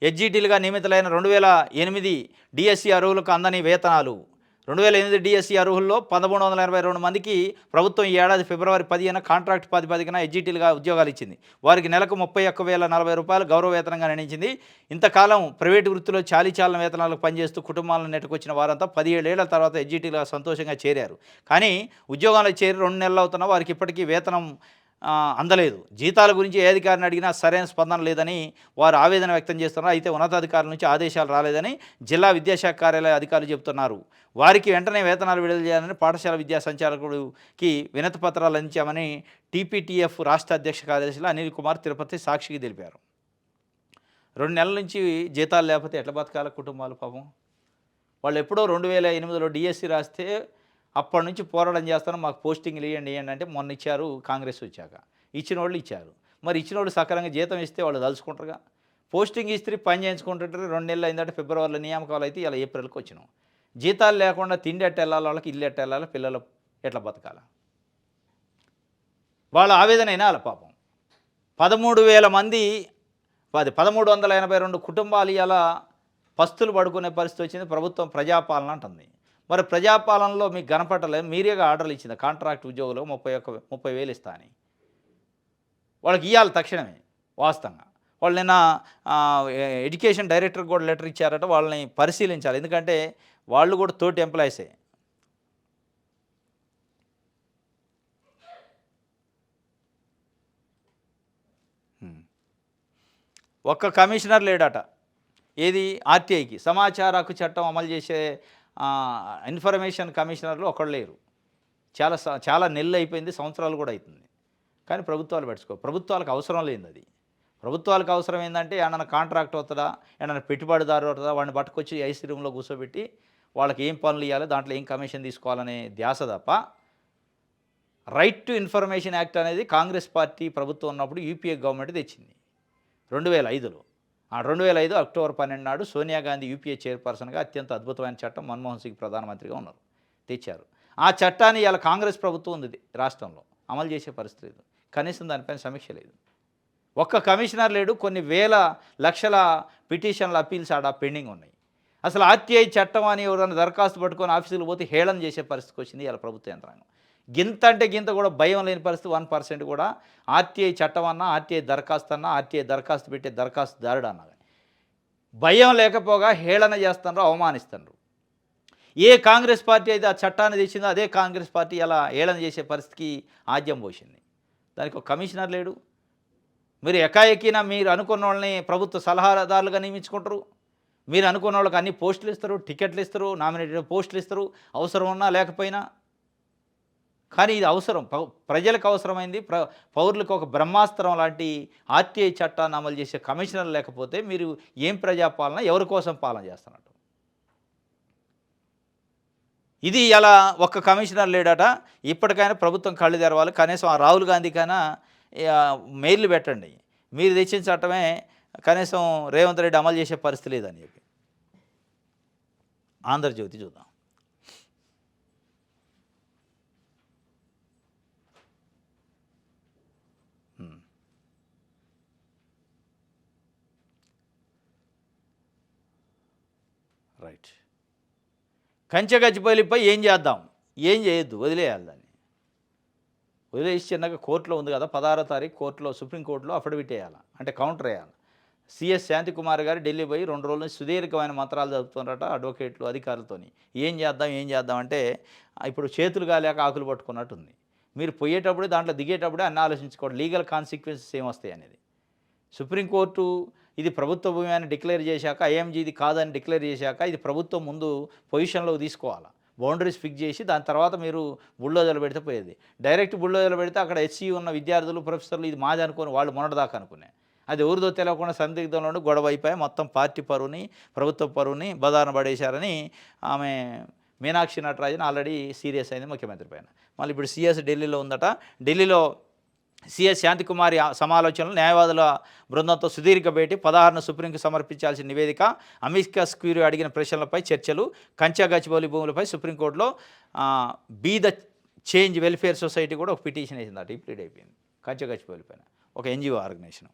ఎడ్జిటీలుగా నియమితులైన 2008 డిఎస్సి అర్హులకు అందని వేతనాలు. 2008 డిఎస్సి అర్హుల్లో 1382 మందికి ప్రభుత్వం ఈ ఏడాది ఫిబ్రవరి 15న కాంట్రాక్ట్ ప్రాతిపదికన ఎడ్జిటీలుగా ఉద్యోగాలు ఇచ్చింది. వారికి నెలకు 31,040 రూపాయలు గౌరవ వేతనంగా నిర్ణయించింది. ఇంతకాలం ప్రైవేటు వృత్తిలో చాలీచాలన వేతనాలకు పనిచేస్తూ కుటుంబాలను నెట్టుకొచ్చిన వారంతా 17 ఏళ్ల తర్వాత ఎడ్జిటీలుగా సంతోషంగా చేరారు. కానీ ఉద్యోగాలకు చేరి 2 నెలలు అవుతున్నా వారికి ఇప్పటికీ వేతనం అందలేదు. జీతాల గురించి ఏ అధికారిని అడిగినా సరైన స్పందన లేదని వారు ఆవేదన వ్యక్తం చేస్తున్నారు. అయితే ఉన్నతాధికారుల నుంచి ఆదేశాలు రాలేదని జిల్లా విద్యాశాఖ కార్యాలయ అధికారులు చెబుతున్నారు. వారికి వెంటనే వేతనాలు విడుదల చేయాలని పాఠశాల విద్యా సంచాలకుడికి వినతి పత్రాలు అందించామని టీపీటీఎఫ్ రాష్ట్ర అధ్యక్ష కార్యదర్శి అనిల్ కుమార్ తిరుపతి సాక్షికి తెలిపారు. 2 నెలల నుంచి జీతాలు లేకపోతే ఎట్లా బతకాల కుటుంబాలు పాపం. వాళ్ళు ఎప్పుడో 2008లో డిఎస్సి రాస్తే అప్పటి నుంచి పోరాటం చేస్తాను, మాకు పోస్టింగ్లు ఇవ్వండి అంటే మొన్న ఇచ్చారు కాంగ్రెస్ వచ్చాక. ఇచ్చిన వాళ్ళు ఇచ్చారు, మరి ఇచ్చిన వాళ్ళు సకాలంగా జీతం ఇస్తే వాళ్ళు తలుచుకుంటారుగా. పోస్టింగ్ ఇస్త్రీ పని చేయించుకుంటుంటారు. 2 నెలలు అయిందంటే ఫిబ్రవరిలో నియామకాలు అయితే ఇలా ఏప్రిల్కి వచ్చినాం. జీతాలు లేకుండా తిండి ఎట్ట వెళ్ళాలి, వాళ్ళకి ఇల్లు ఎట్ట వెళ్ళాలి, పిల్లలు ఎట్లా బతకాల, వాళ్ళ ఆవేదన అయినా పాపం. 13,000 మంది 1382 కుటుంబాలు ఇలా పస్తులు పడుకునే పరిస్థితి వచ్చింది. ప్రభుత్వం ప్రజాపాలన అంటుంది. మరి ప్రజాపాలనలో మీకు కనపడలేదు, మీరేగా ఆర్డర్లు ఇచ్చింది కాంట్రాక్ట్ ఉద్యోగులు 30,000 ఇస్తా అని. వాళ్ళకి ఇవ్వాలి తక్షణమే. వాస్తవంగా వాళ్ళు నిన్న ఎడ్యుకేషన్ డైరెక్టర్ కూడా లెటర్ ఇచ్చారట, వాళ్ళని పరిశీలించాలి. ఎందుకంటే వాళ్ళు కూడా తోటి ఎంప్లాయీసే. ఒక్క కమిషనర్ లేడట. ఏది? ఆర్టీఐకి సమాచార హక్కు చట్టం అమలు చేసే ఇన్ఫర్మేషన్ కమిషనర్లు ఒకళ్ళు లేరు. చాలా నెలలు అయిపోయింది, సంవత్సరాలు కూడా అవుతుంది. కానీ ప్రభుత్వాలు పట్టించుకో. ప్రభుత్వాలకు అవసరం లేనిది అది. ప్రభుత్వాలకు అవసరం ఏంటంటే ఏమన్నా కాంట్రాక్ట్ అవుతుందా, ఏమన్నా పెట్టుబడిదారు అవుతుందా, వాడిని పట్టుకొచ్చి ఐసీ రూమ్లో కూర్చోబెట్టి వాళ్ళకి ఏం పనులు ఇవ్వాలి, దాంట్లో ఏం కమిషన్ తీసుకోవాలనే ధ్యాస తప్ప. రైట్ టు ఇన్ఫర్మేషన్ యాక్ట్ అనేది కాంగ్రెస్ పార్టీ ప్రభుత్వం ఉన్నప్పుడు యూపీఏ గవర్నమెంట్ తెచ్చింది 2005లో. ఆ 2005 అక్టోబర్ 12 నాడు సోనియా గాంధీ యూపీఏ చైర్పర్సన్గా అత్యంత అద్భుతమైన చట్టం, మన్మోహన్ సింగ్ ప్రధానమంత్రిగా ఉన్నారు, తెచ్చారు. ఆ చట్టాన్ని ఇలా కాంగ్రెస్ ప్రభుత్వం ఉంది రాష్ట్రంలో, అమలు చేసే పరిస్థితి లేదు. కనీసం దానిపైన సమీక్ష లేదు. ఒక్క కమిషనర్ లేడు. కొన్ని వేల లక్షల పిటిషన్ల అప్పీల్స్ ఆడ పెండింగ్ ఉన్నాయి. అసలు ఆర్టీఐ చట్టం అని ఎవరైనా దరఖాస్తు పట్టుకొని ఆఫీసులు పోతే హేళన చేసే పరిస్థితికి వచ్చింది ఇలా ప్రభుత్వ యంత్రాంగం. గింత అంటే గింత కూడా భయం లేని పరిస్థితి 1% కూడా ఆర్టీఐ చట్టం అన్నా, ఆర్టీఐ దరఖాస్తు అన్నా, ఆర్టీఐ దరఖాస్తు పెట్టే దరఖాస్తుదారుడు అన్నా గాని భయం లేకపోగా హేళన చేస్తున్నారు, అవమానిస్తున్నారు. ఏ కాంగ్రెస్ పార్టీ అయితే ఆ చట్టాన్ని తెచ్చిందో అదే కాంగ్రెస్ పార్టీ అలా హేళన చేసే పరిస్థితికి ఆజ్యం పోసింది. దానికి ఒక కమిషనర్ లేడు. మీరు ఎకాఎకిన మీరు అనుకున్న వాళ్ళని ప్రభుత్వ సలహాదారులుగా నియమించుకుంటారు. మీరు అనుకున్న వాళ్ళకి అన్ని పోస్టులు ఇస్తారు, టికెట్లు ఇస్తారు, నామినేటెడ్ పోస్టులు ఇస్తారు, అవసరం ఉన్నా లేకపోయినా. కానీ ఇది అవసరం, ప్రజలకు అవసరమైంది, పౌరులకు ఒక బ్రహ్మాస్త్రం లాంటి ఆర్టీఐ చట్టాన్ని అమలు చేసే కమిషనర్ లేకపోతే మీరు ఏం ప్రజాపాలన, ఎవరి కోసం పాలన చేస్తున్నట్టు? ఇది అలా ఒక్క కమిషనర్ లేడట. ఇప్పటికైనా ప్రభుత్వం కళ్ళు తెరవాలి. కనీసం ఆ రాహుల్ గాంధీకైనా మెయిల్లు పెట్టండి. మీరు తెచ్చిన చట్టమే కనీసం రేవంత్ రెడ్డి అమలు చేసే పరిస్థితి లేదని చెప్పి. ఆంధ్రజ్యోతి చూద్దాం. రైట్. కంచెగచ్చిబౌలిపై ఏం చేద్దాం? ఏం చేయొద్దు, వదిలేయాలి దాన్ని. వదిలేసి చిన్నగా కోర్టులో ఉంది కదా, 16వ తారీఖు కోర్టులో, సుప్రీంకోర్టులో అఫిడవిట్ వేయాలి, అంటే కౌంటర్ వేయాలి. సిఎస్ శాంతికుమార్ గారు ఢిల్లీ పోయి 2 రోజుల నుంచి సుదీర్ఘమైన మంత్రాలు చదువుతున్నారట అడ్వకేట్లు అధికారులతోని. ఏం చేద్దాం అంటే ఇప్పుడు చేతులు కాలేక ఆకులు పట్టుకున్నట్టుంది. మీరు పోయేటప్పుడే, దాంట్లో దిగేటప్పుడే అన్నీ ఆలోచించుకోండి, లీగల్ కాన్సిక్వెన్సెస్ ఏమొస్తాయి అనేది. సుప్రీంకోర్టు ఇది ప్రభుత్వ భూమి అని డిక్లేర్ చేశాక, ఐఎంజీ ఇది కాదని డిక్లేర్ చేశాక, ఇది ప్రభుత్వం ముందు పొజిషన్లోకి తీసుకోవాలి, బౌండరీస్ ఫిక్స్ చేసి దాని తర్వాత మీరు బుల్డోజర్లు పెడితే పోయేది. డైరెక్ట్ బుల్డోజర్లు పెడితే అక్కడ హెచ్సి ఉన్న విద్యార్థులు, ప్రొఫెసర్లు ఇది మాది అనుకోని వాళ్ళు మొన్నటిదాకా అనుకునే, అది ఎవరిదో తెలియకుండా సందిగ్ధంలో గొడవ అయిపోయి మొత్తం పార్టీ పరువుని, ప్రభుత్వ పరువుని బదారణ పడేశారని ఆమె మీనాక్షి నటరాజన్ ఆల్రెడీ సీరియస్ అయింది ముఖ్యమంత్రి పైన. మళ్ళీ ఇప్పుడు సిఎస్ ఢిల్లీలో ఉందట. ఢిల్లీలో సిఎస్ శాంతికుమారి సమాలోచనలు, న్యాయవాదుల బృందంతో సుదీర్ఘ భేటీ, 16న సుప్రీంకు సమర్పించాల్సిన నివేదిక, అమికస్ క్యూరీ అడిగిన ప్రశ్నలపై చర్చలు, కంచెగచ్చిబౌలి భూములపై సుప్రీంకోర్టులో be the change welfare society కూడా ఒక పిటిషన్ వేసిందట, ఇప్పుడు అయిపోయింది కంచెగచ్చిబౌలి పైన, ఒక ఎన్జిఓ ఆర్గనైజేషన్.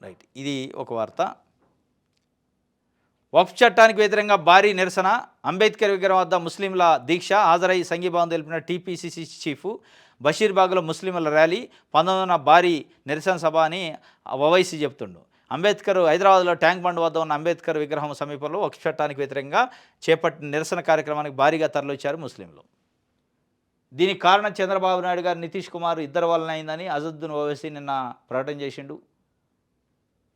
రైట్, ఇది ఒక వార్త. వక్ఫ్ చట్టానికి వ్యతిరేకంగా భారీ నిరసన, అంబేద్కర్ విగ్రహం వద్ద ముస్లింల దీక్ష, హాజరై సంఘీభావం తెలిపిన టీపీసీసీ చీఫ్, బషీర్బాగ్లో ముస్లింల ర్యాలీ, 19న భారీ నిరసన సభ అని ఓవైసీ చెప్తుండు. అంబేద్కర్ హైదరాబాద్లో ట్యాంక్ బండ్ వద్ద ఉన్న అంబేద్కర్ విగ్రహం సమీపంలో వక్ఫ్ చట్టానికి వ్యతిరేకంగా చేపట్టిన నిరసన కార్యక్రమానికి భారీగా తరలిచ్చారు ముస్లింలు. దీనికి కారణం చంద్రబాబు నాయుడు గారు, నితీష్ కుమార్ ఇద్దరు వలన అయిందని అజదుద్దీన్ ఓవైసీ నిన్న ప్రకటన చేసిండు.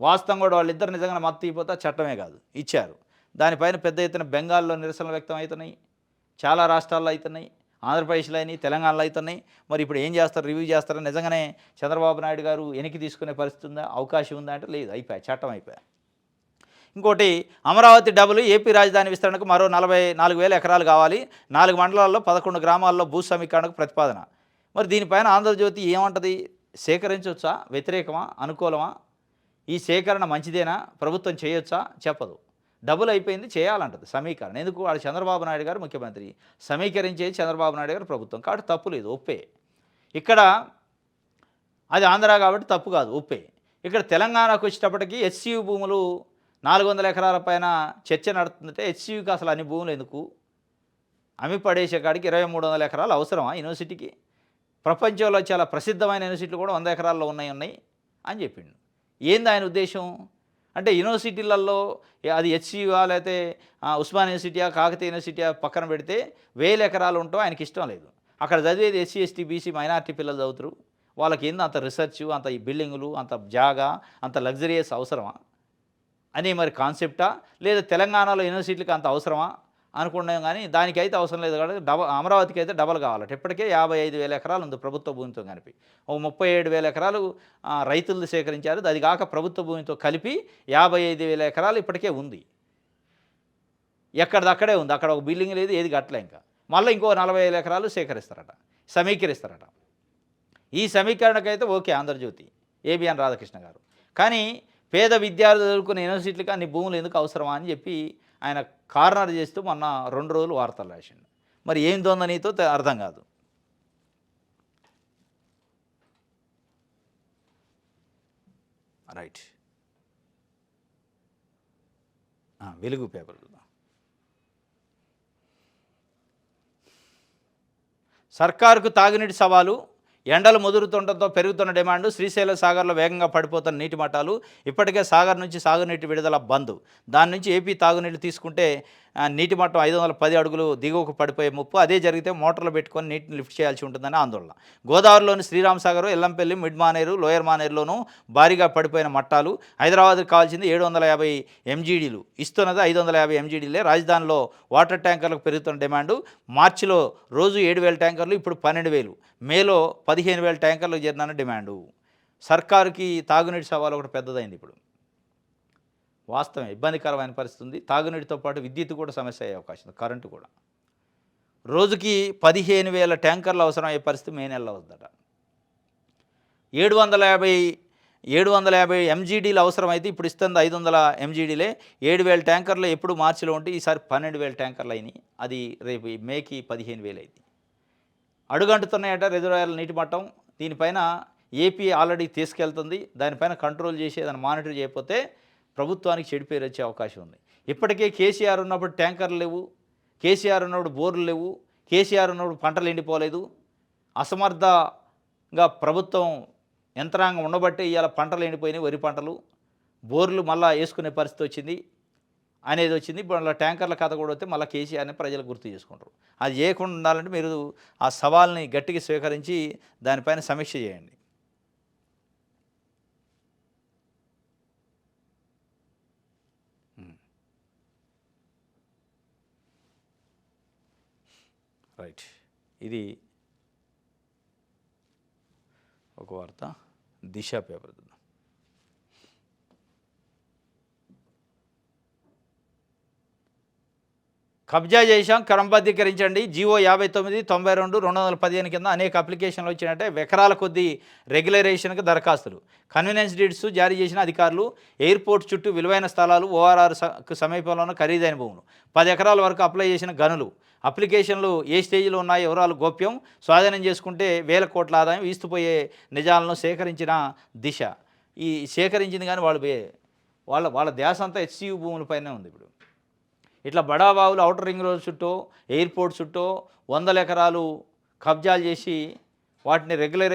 వాస్తవం కూడా వాళ్ళిద్దరు నిజంగా మత్తు ఇపోతే చట్టమే కాదు ఇచ్చారు. దానిపైన పెద్ద ఎత్తున బెంగాల్లో నిరసనలు వ్యక్తం అవుతున్నాయి, చాలా రాష్ట్రాల్లో అవుతున్నాయి, ఆంధ్రప్రదేశ్లో అయినాయి, తెలంగాణలో అవుతున్నాయి. మరి ఇప్పుడు ఏం చేస్తారు, రివ్యూ చేస్తారని నిజంగానే చంద్రబాబు నాయుడు గారు వెనక్కి తీసుకునే పరిస్థితి ఉందా, అవకాశం ఉందా అంటే లేదు, అయిపోయాయి, చట్టం అయిపోయాయి. ఇంకోటి, అమరావతి డబుల్, ఏపీ రాజధాని విస్తరణకు మరో 44,000 ఎకరాలు కావాలి, 4 మండలాల్లో 11 గ్రామాల్లో భూ సమీకరణకు ప్రతిపాదన. మరి దీనిపైన ఆంధ్రజ్యోతి ఏమంటుంది? సేకరించవచ్చా, వ్యతిరేకమా, అనుకూలమా, ఈ సేకరణ మంచిదేనా, ప్రభుత్వం చేయొచ్చా? చెప్పదు. డబుల్ అయిపోయింది, చేయాలంటది సమీకరణ. ఎందుకు? వాడు చంద్రబాబు నాయుడు గారు ముఖ్యమంత్రి, సమీకరించేది చంద్రబాబు నాయుడు గారు ప్రభుత్వం, కాబట్టి తప్పు లేదు, ఒప్పే. ఇక్కడ అది ఆంధ్ర కాబట్టి తప్పు కాదు, ఒప్పే. ఇక్కడ తెలంగాణకు వచ్చేటప్పటికి హెచ్సియు భూములు 400 ఎకరాల పైన చర్చ నడుతుందంటే, హెచ్సియుకి అసలు అన్ని భూములు ఎందుకు? అమ్మి పడేసే కాడికి 2,300 ఎకరాలు అవసరమా యూనివర్సిటీకి? ప్రపంచంలో చాలా ప్రసిద్ధమైన యూనివర్సిటీలు కూడా 100 ఎకరాల్లో ఉన్నాయి అని చెప్పిండు. ఏంది ఆయన ఉద్దేశం? అంటే యూనివర్సిటీలలో అది హెచ్సియువా లేకపోతే ఉస్మాన్ యూనివర్సిటీయా, కాకతీయ యూనివర్సిటీయా పక్కన పెడితే 1000 ఎకరాలు ఉంటో ఆయనకి ఇష్టం లేదు. అక్కడ చదివేది ఎస్సీ, ఎస్టీ, బీసీ, మైనార్టీ పిల్లలు చదువుతారు. వాళ్ళకి ఏంది అంత రీసెర్చ్, అంత ఈ బిల్డింగులు, అంత జాగా, అంత లగ్జరియస్ అవసరమా అని మరి కాన్సెప్టా, లేదా తెలంగాణలో యూనివర్సిటీలకు అంత అవసరమా అనుకున్నాం. కానీ దానికైతే అవసరం లేదు కాబట్టి అమరావతికి అయితే డబల్ కావాలట. ఇప్పటికే 55,000 ఎకరాలు ఉంది ప్రభుత్వ భూమితో కలిపి, ఓ 37,000 ఎకరాలు రైతులు సేకరించారు. అది కాక ప్రభుత్వ భూమితో కలిపి 55,000 ఎకరాలు ఇప్పటికే ఉంది, ఎక్కడిదక్కడే ఉంది. అక్కడ ఒక బిల్డింగ్ లేదు, ఏది కట్టలే. ఇంకా మళ్ళీ ఇంకో 40,000 ఎకరాలు సేకరిస్తారట, సమీకరిస్తారట. ఈ సమీకరణకైతే ఓకే ఆంధ్రజ్యోతి, ఏబిఎన్ రాధాకృష్ణ గారు. కానీ పేద విద్యార్థులు చదువుకునే యూనివర్సిటీలకు అన్ని భూములు ఎందుకు అవసరమా అని చెప్పి ఆయన కార్నర్ చేస్తూ మొన్న 2 రోజులు వార్తలు రాసిండు. మరి ఏం దొందనీతో అర్థం కాదు. రైట్, వెలుగు పేపర్. సర్కారుకు తాగునీటి సవాలు, ఎండలు ముదురుతుండటంతో పెరుగుతున్న డిమాండు, శ్రీశైలం సాగర్లో వేగంగా పడిపోతున్న నీటి మట్టాలు, ఇప్పటికే సాగర్ నుంచి సాగునీటి విడుదల బంద్. దాని నుంచి ఏపీ తాగునీరు తీసుకుంటే నీటి మట్టం 510 అడుగులు దిగువకు పడిపోయే ముప్పు. అదే జరిగితే మోటార్లు పెట్టుకొని నీటిని లిఫ్ట్ చేయాల్సి ఉంటుందని ఆందోళన. గోదావరిలోని శ్రీరామ్ సాగర్, ఎల్లంపల్లి, మిడ్ మానేరు, లోయర్ మానేరులోనూ భారీగా పడిపోయిన మట్టాలు. హైదరాబాద్కు కావాల్సింది 750 ఎంజీడీలు, ఇస్తున్నది 550 ఎంజీడీలే. రాజధానిలో వాటర్ ట్యాంకర్లకు పెరుగుతున్న డిమాండు. మార్చిలో రోజు 7,000 ట్యాంకర్లు, ఇప్పుడు 12,000. మేలో 15,000 ట్యాంకర్లకు చేరిన డిమాండు. సర్కారుకి తాగునీటి సవాలు ఒకటి పెద్దదైంది ఇప్పుడు. వాస్తవం ఇబ్బందికరమైన పరిస్థితి ఉంది. తాగునీటితో పాటు విద్యుత్ కూడా సమస్య అయ్యే అవకాశం ఉంది, కరెంటు కూడా. రోజుకి 15,000 ట్యాంకర్లు అవసరం అయ్యే పరిస్థితి మే నెలలో వద్దట. 750 ఎంజీడీలు అవసరమైతే ఇప్పుడు ఇస్తుంది 500 ఎంజీడీలే. 7,000 ట్యాంకర్లు ఎప్పుడు మార్చిలో ఉంటే ఈసారి 12,000 ట్యాంకర్లు అయినాయి. అది రేపు మేకి 15,000 అయింది. అడుగంటుతున్నాయట రిజర్వాయర్ల నీటి మట్టం. దీనిపైన ఏపీ ఆల్రెడీ తీసుకెళ్తుంది. దానిపైన కంట్రోల్ చేసి ఏదైనా మానిటర్ చేయకపోతే ప్రభుత్వానికి చెడు పేరు వచ్చే అవకాశం ఉంది. ఇప్పటికే కేసీఆర్ ఉన్నప్పుడు ట్యాంకర్లు లేవు, కేసీఆర్ ఉన్నప్పుడు బోర్లు లేవు, కేసీఆర్ ఉన్నప్పుడు పంటలు ఎండిపోలేదు. అసమర్థంగా ప్రభుత్వం యంత్రాంగం ఉండబట్టే ఇవాళ పంటలు ఎండిపోయినాయి, వరి పంటలు. బోర్లు మళ్ళీ వేసుకునే పరిస్థితి వచ్చింది అనేది వచ్చింది. ఇప్పుడు మళ్ళీ ట్యాంకర్ల కథ కూడా వస్తే మళ్ళీ కేసీఆర్ని ప్రజలు గుర్తు చేసుకుంటారు. అది చేయకుండా ఉండాలంటే మీరు ఆ సవాల్ని గట్టిగా స్వీకరించి దానిపైన సమీక్ష చేయండి. రైట్, ఇది ఒక వార్త. దిశ పేపర్. కబ్జా చేశాం, క్రమబద్ధీకరించండి. జీవో 59/92/2015 కింద అనేక అప్లికేషన్లు వచ్చినట్టే ఎకరాల కొద్దీ రెగ్యులరైజేషన్కి దరఖాస్తులు. కన్వీనియన్స్ డీడ్స్ జారీ చేసిన అధికారులు. ఎయిర్పోర్ట్ చుట్టూ విలువైన స్థలాలు, ORRకు సమీపంలోని ఖరీదైన భూములు. 10 ఎకరాల వరకు అప్లై చేసిన గనులు. అప్లికేషన్లు ఏ స్టేజ్లో ఉన్నాయో వివరాలు గోప్యం. స్వాధీనం చేసుకుంటే వేల కోట్ల ఆదాయం. వీస్తుపోయే నిజాలను సేకరించిన దిశ. ఈ సేకరించింది కానీ వాళ్ళ ధ్యాస అంతా HCU భూములపైనే ఉంది ఇప్పుడు. ఇట్లా బడాబాబులు ఔటర్ రింగ్ రోడ్ చుట్టూ, ఎయిర్పోర్ట్ చుట్టూ 100 ఎకరాలు కబ్జాలు చేసి వాటిని రెగ్యులర్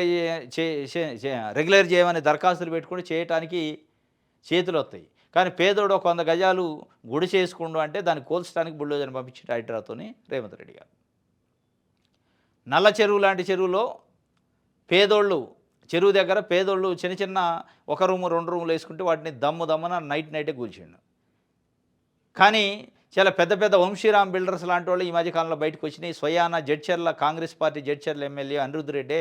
చేయమని దరఖాస్తులు పెట్టుకుని చేయటానికి చేతులు వస్తాయి. కానీ పేదోడు 100 గజాలు గుడి చేసుకుండు అంటే దాన్ని కోల్చడానికి బుల్డోజర్ని పంపించి హైడ్రాతోని రేవంత్ రెడ్డి గారు. నల్ల చెరువు లాంటి చెరువులో పేదోళ్ళు, చెరువు దగ్గర పేదోళ్ళు చిన్న చిన్న 1 రూము 2 రూములు వేసుకుంటే వాటిని దమ్మున నైటే కూల్చిండు. కానీ చాలా పెద్ద పెద్ద వంశీరామ్ బిల్డర్స్ లాంటి వాళ్ళు ఈ మధ్యకాలంలో బయటకు వచ్చినాయి. స్వయాన జడ్చర్ల కాంగ్రెస్ పార్టీ జడ్చర్ల ఎమ్మెల్యే అనిరుద్ధ్ రెడ్డే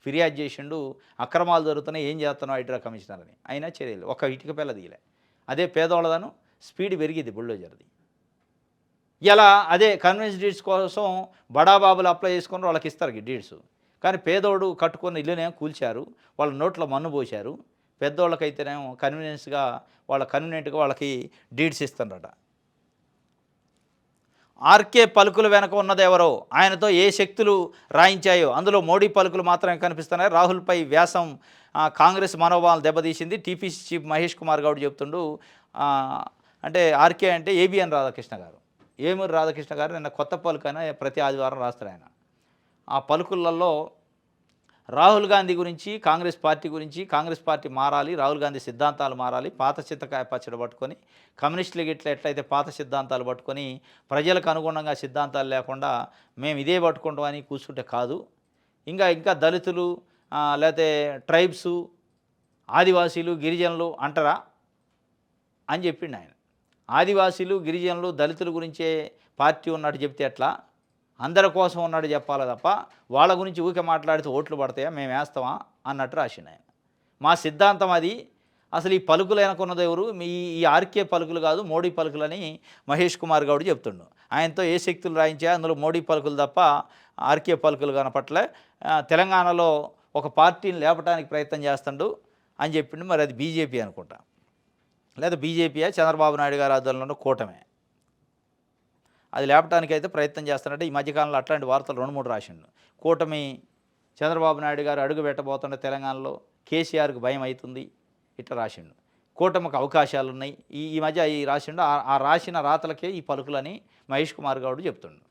ఫిర్యాదు చేసిండు, అక్రమాలు జరుగుతున్నాయి, ఏం చేస్తున్నావు హైడ్రా కమిషనర్ అని. అయినా చర్యలు ఒక ఇటుక పిల్ల దిగలే. అదే పేదవాళ్ళదను స్పీడ్ పెరిగింది బుల్డోజర్ది. ఇలా అదే కన్వీనియన్స్ డీడ్స్ కోసం బడాబాబులు అప్లై చేసుకుని వాళ్ళకి ఇస్తారు డీడ్స్. కానీ పేదోడు కట్టుకున్న ఇల్లునేమో కూల్చారు, వాళ్ళ నోట్లో మన్ను పోశారు. పెద్దోళ్ళకైతేనేమో కన్వీనియంట్గా వాళ్ళకి డీడ్స్ ఇస్తారట. ఆర్కే పలుకుల వెనక ఉన్నదెవరో, ఆయనతో ఏ శక్తులు రాయించాయో అందులో మోడీ పలుకులు మాత్రమే కనిపిస్తున్నాయి. రాహుల్పై వ్యాసం కాంగ్రెస్ మనోభావాలు దెబ్బతీసింది. టీపీసీ చీఫ్ మహేష్ కుమార్ గౌడ్ చెప్తుండు. అంటే ఆర్కే అంటే ఏబిఎన్ రాధాకృష్ణ గారు. ఏమూరి రాధాకృష్ణ గారు నిన్న కొత్త పలుకు అని ప్రతి ఆదివారం రాస్తారు ఆయన. ఆ పలుకులలో రాహుల్ గాంధీ గురించి, కాంగ్రెస్ పార్టీ గురించి, కాంగ్రెస్ పార్టీ మారాలి, రాహుల్ గాంధీ సిద్ధాంతాలు మారాలి, పాత చింతకాయ పచ్చడి పట్టుకొని కమ్యూనిస్టులు గిట్ల ఎట్లయితే పాత సిద్ధాంతాలు పట్టుకొని ప్రజలకు అనుగుణంగా సిద్ధాంతాలు లేకుండా మేము ఇదే పట్టుకుంటామని కూర్చుంటే కాదు. ఇంకా దళితులు లేకపోతే ట్రైబ్సు, ఆదివాసీలు, గిరిజనులు అంటారా అని చెప్పిండు ఆయన. ఆదివాసీలు, గిరిజనులు, దళితుల గురించే పార్టీ ఉన్నట్టు చెప్తే ఎట్లా? అందరి కోసం ఉన్నాడు చెప్పాలి తప్ప వాళ్ళ గురించి ఊరికే మాట్లాడితే ఓట్లు పడతాయా, మేము వేస్తామా అన్నట్టు రాసిండు ఆయన. మా సిద్ధాంతం అది. అసలు ఈ పలుకులు వెనకున్నది ఎవరు? ఈ ఆర్కే పలుకులు కాదు, మోడీ పలుకులని మహేష్ కుమార్ గౌడ్ చెప్తుండు. ఆయనతో ఏ శక్తులు రాయించా, అందులో మోడీ పలుకులు తప్ప ఆర్కే పలుకులు కనపట్లే. తెలంగాణలో ఒక పార్టీని లేపడానికి ప్రయత్నం చేస్తుండు అని చెప్పిండు. మరి అది బీజేపీ అనుకుంటా, లేదా బీజేపీయా చంద్రబాబు నాయుడు గారి ఆధ్వర్యంలో కూటమే అది లేపడానికి అయితే ప్రయత్నం చేస్తానంటే ఈ మధ్యకాలంలో అట్లాంటి వార్తలు 2-3 రాసిండు. కూటమి చంద్రబాబు నాయుడు గారు అడుగు పెట్టబోతుండే తెలంగాణలో కేసీఆర్కి భయం అవుతుంది ఇట్లా రాసిండు. కూటమికి అవకాశాలు ఉన్నాయి ఈ మధ్య ఈ రాసిండు. ఆ రాసిన రాతలకే ఈ పలుకులని మహేష్ కుమార్ గౌడ్ చెప్తుండు.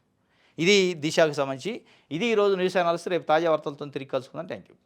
ఇది దిశకు సంబంధించి ఇది ఈరోజు న్యూస్ అనాలిసిస్. రేపు తాజా వార్తలతో తిరిగి కలుసుకుందాం. Thank you.